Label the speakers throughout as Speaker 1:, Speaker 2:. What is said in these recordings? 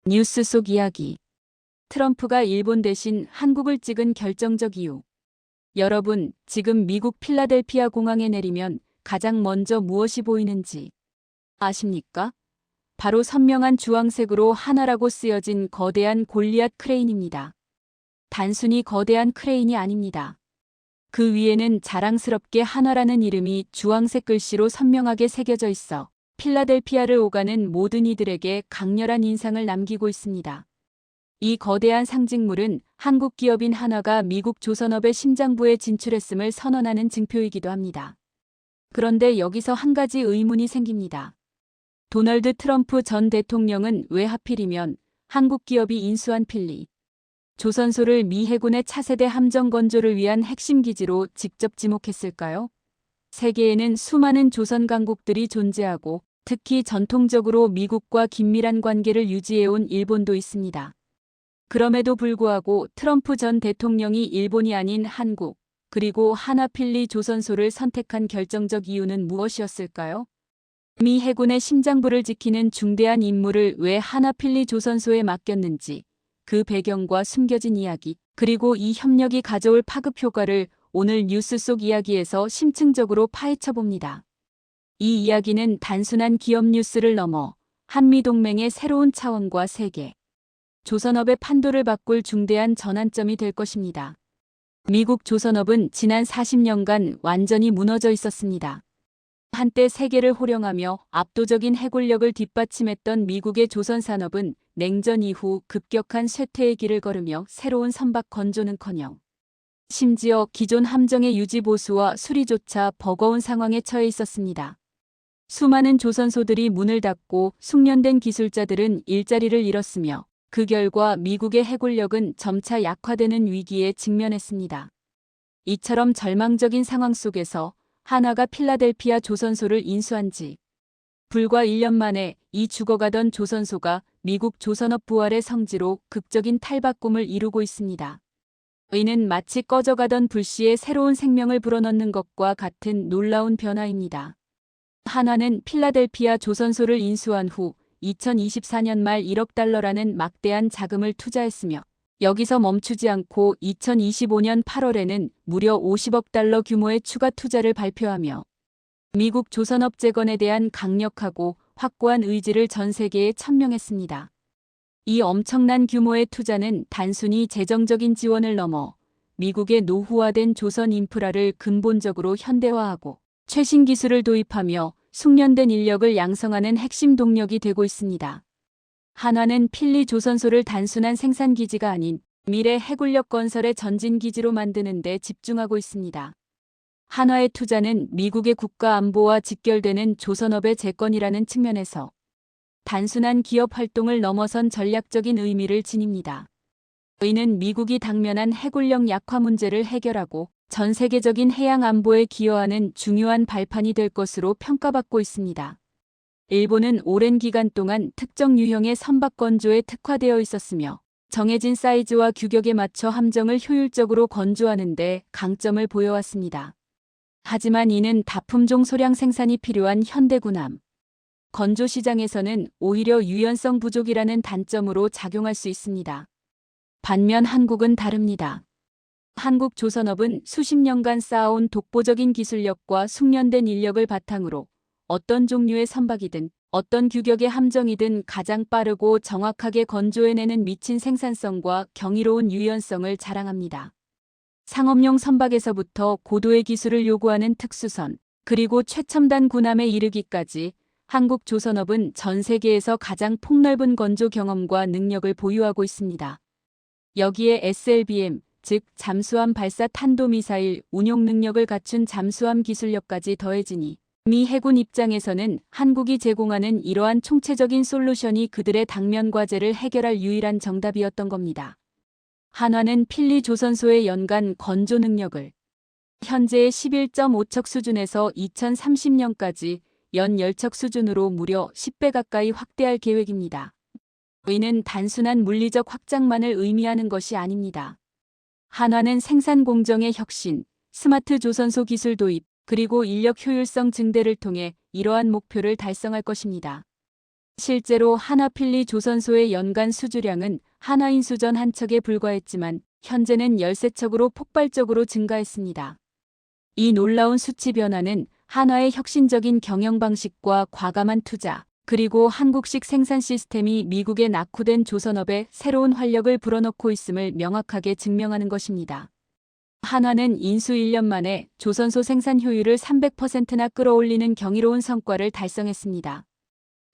Speaker 1: 뉴스 속 이야기. 트럼프가 일본 대신 한국을 찍은 결정적 이유. 여러분, 지금 미국 필라델피아 공항에 내리면 가장 먼저 무엇이 보이는지 아십니까? 바로 선명한 주황색으로 하나라고 쓰여진 거대한 골리앗 크레인입니다. 단순히 거대한 크레인이 아닙니다. 그 위에는 자랑스럽게 하나라는 이름이 주황색 글씨로 선명하게 새겨져 있어 필라델피아를 오가는 모든 이들에게 강렬한 인상을 남기고 있습니다. 이 거대한 상징물은 한국 기업인 한화가 미국 조선업의 심장부에 진출했음을 선언하는 증표이기도 합니다. 그런데 여기서 한 가지 의문이 생깁니다. 도널드 트럼프 전 대통령은 왜 하필이면 한국 기업이 인수한 필리 조선소를 미 해군의 차세대 함정 건조를 위한 핵심 기지로 직접 지목했을까요? 세계에는 수많은 조선 강국들이 존재하고 특히 전통적으로 미국과 긴밀한 관계를 유지해온 일본도 있습니다. 그럼에도 불구하고 트럼프 전 대통령이 일본이 아닌 한국, 그리고 하나필리 조선소를 선택한 결정적 이유는 무엇이었을까요? 미 해군의 심장부를 지키는 중대한 임무를 왜 하나필리 조선소에 맡겼는지, 그 배경과 숨겨진 이야기, 그리고 이 협력이 가져올 파급 효과를 오늘 뉴스 속 이야기에서 심층적으로 파헤쳐 봅니다. 이 이야기는 단순한 기업 뉴스를 넘어 한미동맹의 새로운 차원과 세계, 조선업의 판도를 바꿀 중대한 전환점이 될 것입니다. 미국 조선업은 지난 40년간 완전히 무너져 있었습니다. 한때 세계를 호령하며 압도적인 해골력을 뒷받침했던 미국의 조선산업은 냉전 이후 급격한 쇠퇴의 길을 걸으며 새로운 선박 건조는커녕 심지어 기존 함정의 유지 보수와 수리조차 버거운 상황에 처해 있었습니다. 수많은 조선소들이 문을 닫고 숙련된 기술자들은 일자리를 잃었으며 그 결과 미국의 해골력은 점차 약화되는 위기에 직면했습니다. 이처럼 절망적인 상황 속에서 한화가 필라델피아 조선소를 인수한 지 불과 1년 만에 이 죽어가던 조선소가 미국 조선업 부활의 성지로 극적인 탈바꿈을 이루고 있습니다. 이는 마치 꺼져가던 불씨에 새로운 생명을 불어넣는 것과 같은 놀라운 변화입니다. 한화는 필라델피아 조선소를 인수한 후 2024년 말 1억 달러라는 막대한 자금을 투자했으며 여기서 멈추지 않고 2025년 8월에는 무려 50억 달러 규모의 추가 투자를 발표하며 미국 조선업 재건에 대한 강력하고 확고한 의지를 전 세계에 천명했습니다. 이 엄청난 규모의 투자는 단순히 재정적인 지원을 넘어 미국의 노후화된 조선 인프라를 근본적으로 현대화하고 최신 기술을 도입하며 숙련된 인력을 양성하는 핵심 동력이 되고 있습니다. 한화는 필리 조선소를 단순한 생산기지가 아닌 미래 해군력 건설의 전진기지로 만드는 데 집중하고 있습니다. 한화의 투자는 미국의 국가 안보와 직결되는 조선업의 재건이라는 측면에서 단순한 기업 활동을 넘어선 전략적인 의미를 지닙니다. 이는 미국이 당면한 해군력 약화 문제를 해결하고 전 세계적인 해양 안보에 기여하는 중요한 발판이 될 것으로 평가받고 있습니다. 일본은 오랜 기간 동안 특정 유형의 선박 건조에 특화되어 있었으며 정해진 사이즈와 규격에 맞춰 함정을 효율적으로 건조하는 데 강점을 보여왔습니다. 하지만 이는 다품종 소량 생산이 필요한 현대군함 건조 시장에서는 오히려 유연성 부족이라는 단점으로 작용할 수 있습니다. 반면 한국은 다릅니다. 한국 조선업은 수십 년간 쌓아온 독보적인 기술력과 숙련된 인력을 바탕으로 어떤 종류의 선박이든 어떤 규격의 함정이든 가장 빠르고 정확하게 건조해내는 미친 생산성과 경이로운 유연성을 자랑합니다. 상업용 선박에서부터 고도의 기술을 요구하는 특수선, 그리고 최첨단 군함에 이르기까지 한국 조선업은 전 세계에서 가장 폭넓은 건조 경험과 능력을 보유하고 있습니다. 여기에 SLBM, 즉 잠수함 발사 탄도미사일 운용 능력을 갖춘 잠수함 기술력까지 더해지니 미 해군 입장에서는 한국이 제공하는 이러한 총체적인 솔루션이 그들의 당면 과제를 해결할 유일한 정답이었던 겁니다. 한화는 필리 조선소의 연간 건조 능력을 현재의 11.5척 수준에서 2030년까지 연 10척 수준으로 무려 10배 가까이 확대할 계획입니다. 이는 단순한 물리적 확장만을 의미하는 것이 아닙니다. 한화는 생산 공정의 혁신, 스마트 조선소 기술 도입, 그리고 인력 효율성 증대를 통해 이러한 목표를 달성할 것입니다. 실제로 하나필리 조선소의 연간 수주량은 하나인수전 한 척에 불과했지만 현재는 13척으로 폭발적으로 증가했습니다. 이 놀라운 수치 변화는 한화의 혁신적인 경영 방식과 과감한 투자, 그리고 한국식 생산 시스템이 미국에 낙후된 조선업에 새로운 활력을 불어넣고 있음을 명확하게 증명하는 것입니다. 한화는 인수 1년 만에 조선소 생산 효율을 300%나 끌어올리는 경이로운 성과를 달성했습니다.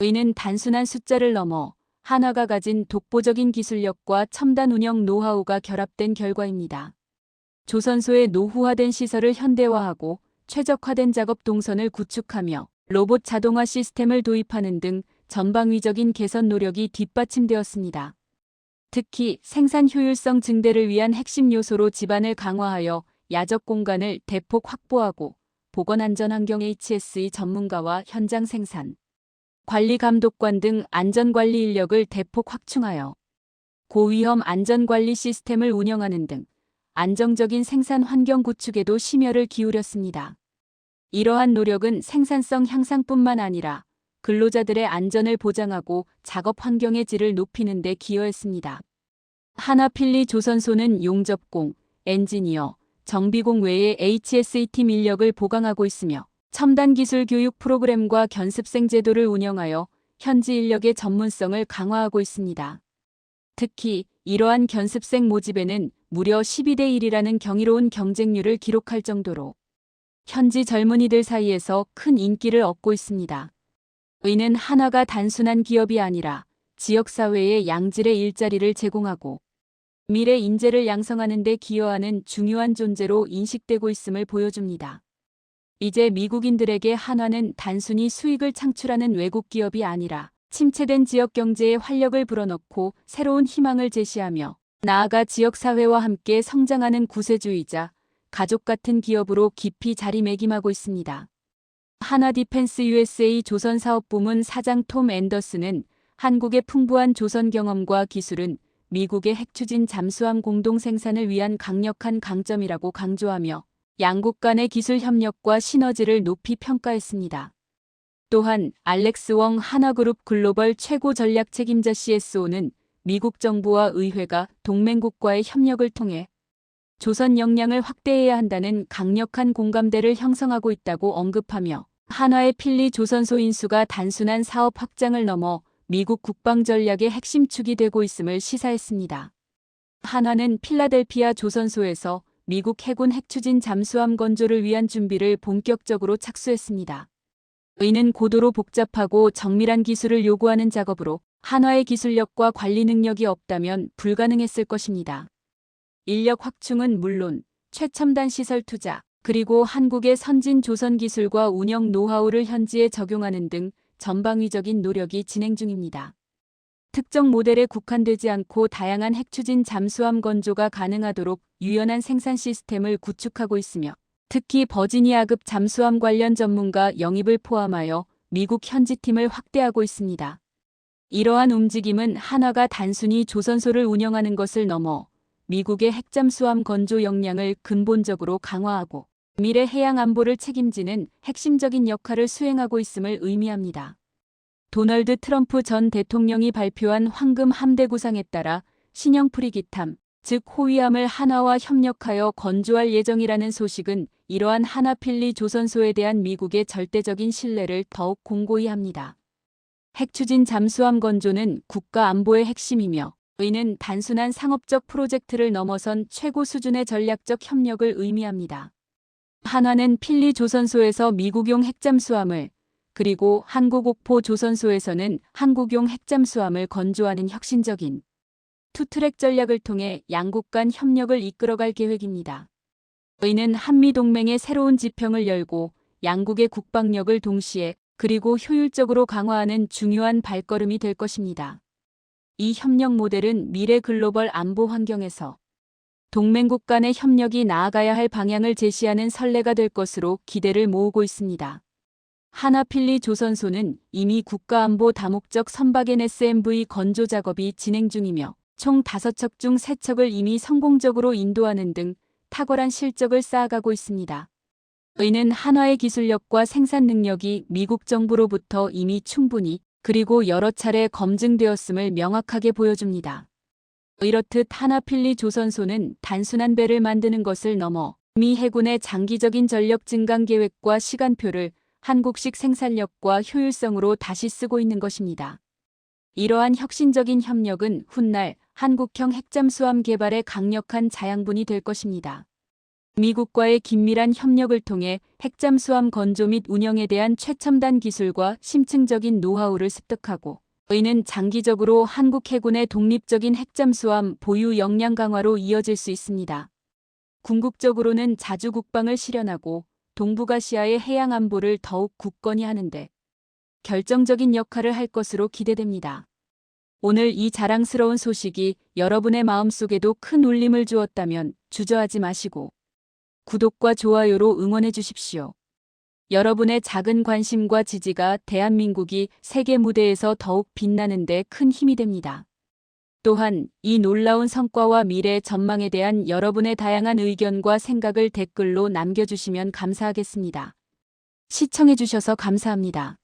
Speaker 1: 이는 단순한 숫자를 넘어 한화가 가진 독보적인 기술력과 첨단 운영 노하우가 결합된 결과입니다. 조선소의 노후화된 시설을 현대화하고 최적화된 작업 동선을 구축하며 로봇 자동화 시스템을 도입하는 등 전방위적인 개선 노력이 뒷받침되었습니다. 특히 생산 효율성 증대를 위한 핵심 요소로 지반을 강화하여 야적 공간을 대폭 확보하고 보건안전환경 HSE 전문가와 현장 생산, 관리 감독관 등 안전관리 인력을 대폭 확충하여 고위험 안전관리 시스템을 운영하는 등 안정적인 생산 환경 구축에도 심혈을 기울였습니다. 이러한 노력은 생산성 향상뿐만 아니라 근로자들의 안전을 보장하고 작업 환경의 질을 높이는 데 기여했습니다. 하나필리 조선소는 용접공, 엔지니어, 정비공 외에 HSE팀 인력을 보강하고 있으며 첨단 기술 교육 프로그램과 견습생 제도를 운영하여 현지 인력의 전문성을 강화하고 있습니다. 특히 이러한 견습생 모집에는 무려 12대 1이라는 경이로운 경쟁률을 기록할 정도로 현지 젊은이들 사이에서 큰 인기를 얻고 있습니다. 이는 한화가 단순한 기업이 아니라 지역사회에 양질의 일자리를 제공하고 미래 인재를 양성하는 데 기여하는 중요한 존재로 인식되고 있음을 보여줍니다. 이제 미국인들에게 한화는 단순히 수익을 창출하는 외국 기업이 아니라 침체된 지역 경제에 활력을 불어넣고 새로운 희망을 제시하며 나아가 지역사회와 함께 성장하는 구세주이자 가족 같은 기업으로 깊이 자리매김하고 있습니다. 하나디펜스 USA 조선사업부문 사장 톰 앤더슨은 한국의 풍부한 조선 경험과 기술은 미국의 핵추진 잠수함 공동 생산을 위한 강력한 강점이라고 강조하며 양국 간의 기술 협력과 시너지를 높이 평가했습니다. 또한 알렉스 웡 한화그룹 글로벌 최고 전략 책임자 CSO는 미국 정부와 의회가 동맹국과의 협력을 통해 조선 역량을 확대해야 한다는 강력한 공감대를 형성하고 있다고 언급하며 한화의 필리 조선소 인수가 단순한 사업 확장을 넘어 미국 국방 전략의 핵심 축이 되고 있음을 시사했습니다. 한화는 필라델피아 조선소에서 미국 해군 핵추진 잠수함 건조를 위한 준비를 본격적으로 착수했습니다. 이는 고도로 복잡하고 정밀한 기술을 요구하는 작업으로 한화의 기술력과 관리 능력이 없다면 불가능했을 것입니다. 인력 확충은 물론 최첨단 시설 투자, 그리고 한국의 선진 조선 기술과 운영 노하우를 현지에 적용하는 등 전방위적인 노력이 진행 중입니다. 특정 모델에 국한되지 않고 다양한 핵추진 잠수함 건조가 가능하도록 유연한 생산 시스템을 구축하고 있으며 특히 버지니아급 잠수함 관련 전문가 영입을 포함하여 미국 현지팀을 확대하고 있습니다. 이러한 움직임은 한화가 단순히 조선소를 운영하는 것을 넘어 미국의 핵잠수함 건조 역량을 근본적으로 강화하고 미래 해양 안보를 책임지는 핵심적인 역할을 수행하고 있음을 의미합니다. 도널드 트럼프 전 대통령이 발표한 황금 함대 구상에 따라 신형 프리기탐, 즉 호위함을 한화와 협력하여 건조할 예정이라는 소식은 이러한 하나필리 조선소에 대한 미국의 절대적인 신뢰를 더욱 공고히 합니다. 핵추진 잠수함 건조는 국가 안보의 핵심이며 이는 단순한 상업적 프로젝트를 넘어선 최고 수준의 전략적 협력을 의미합니다. 한화는 필리 조선소에서 미국용 핵잠수함을 그리고 한국 옥포 조선소에서는 한국용 핵잠수함을 건조하는 혁신적인 투트랙 전략을 통해 양국 간 협력을 이끌어갈 계획입니다. 이는 한미동맹의 새로운 지평을 열고 양국의 국방력을 동시에 그리고 효율적으로 강화하는 중요한 발걸음이 될 것입니다. 이 협력 모델은 미래 글로벌 안보 환경에서 동맹국 간의 협력이 나아가야 할 방향을 제시하는 선례가 될 것으로 기대를 모으고 있습니다. 하나필리 조선소는 이미 국가안보 다목적 선박엔 SMV 건조 작업이 진행 중이며 총 5척 중 3척을 이미 성공적으로 인도하는 등 탁월한 실적을 쌓아가고 있습니다. 이는 한화의 기술력과 생산 능력이 미국 정부로부터 이미 충분히 그리고 여러 차례 검증되었음을 명확하게 보여줍니다. 이렇듯 하나필리 조선소는 단순한 배를 만드는 것을 넘어 미 해군의 장기적인 전력 증강 계획과 시간표를 한국식 생산력과 효율성으로 다시 쓰고 있는 것입니다. 이러한 혁신적인 협력은 훗날 한국형 핵잠수함 개발의 강력한 자양분이 될 것입니다. 미국과의 긴밀한 협력을 통해 핵잠수함 건조 및 운영에 대한 최첨단 기술과 심층적인 노하우를 습득하고 이는 장기적으로 한국 해군의 독립적인 핵잠수함 보유 역량 강화로 이어질 수 있습니다. 궁극적으로는 자주 국방을 실현하고 동북아시아의 해양 안보를 더욱 굳건히 하는데 결정적인 역할을 할 것으로 기대됩니다. 오늘 이 자랑스러운 소식이 여러분의 마음속에도 큰 울림을 주었다면 주저하지 마시고 구독과 좋아요로 응원해 주십시오. 여러분의 작은 관심과 지지가 대한민국이 세계 무대에서 더욱 빛나는 데 큰 힘이 됩니다. 또한 이 놀라운 성과와 미래 전망에 대한 여러분의 다양한 의견과 생각을 댓글로 남겨주시면 감사하겠습니다. 시청해 주셔서 감사합니다.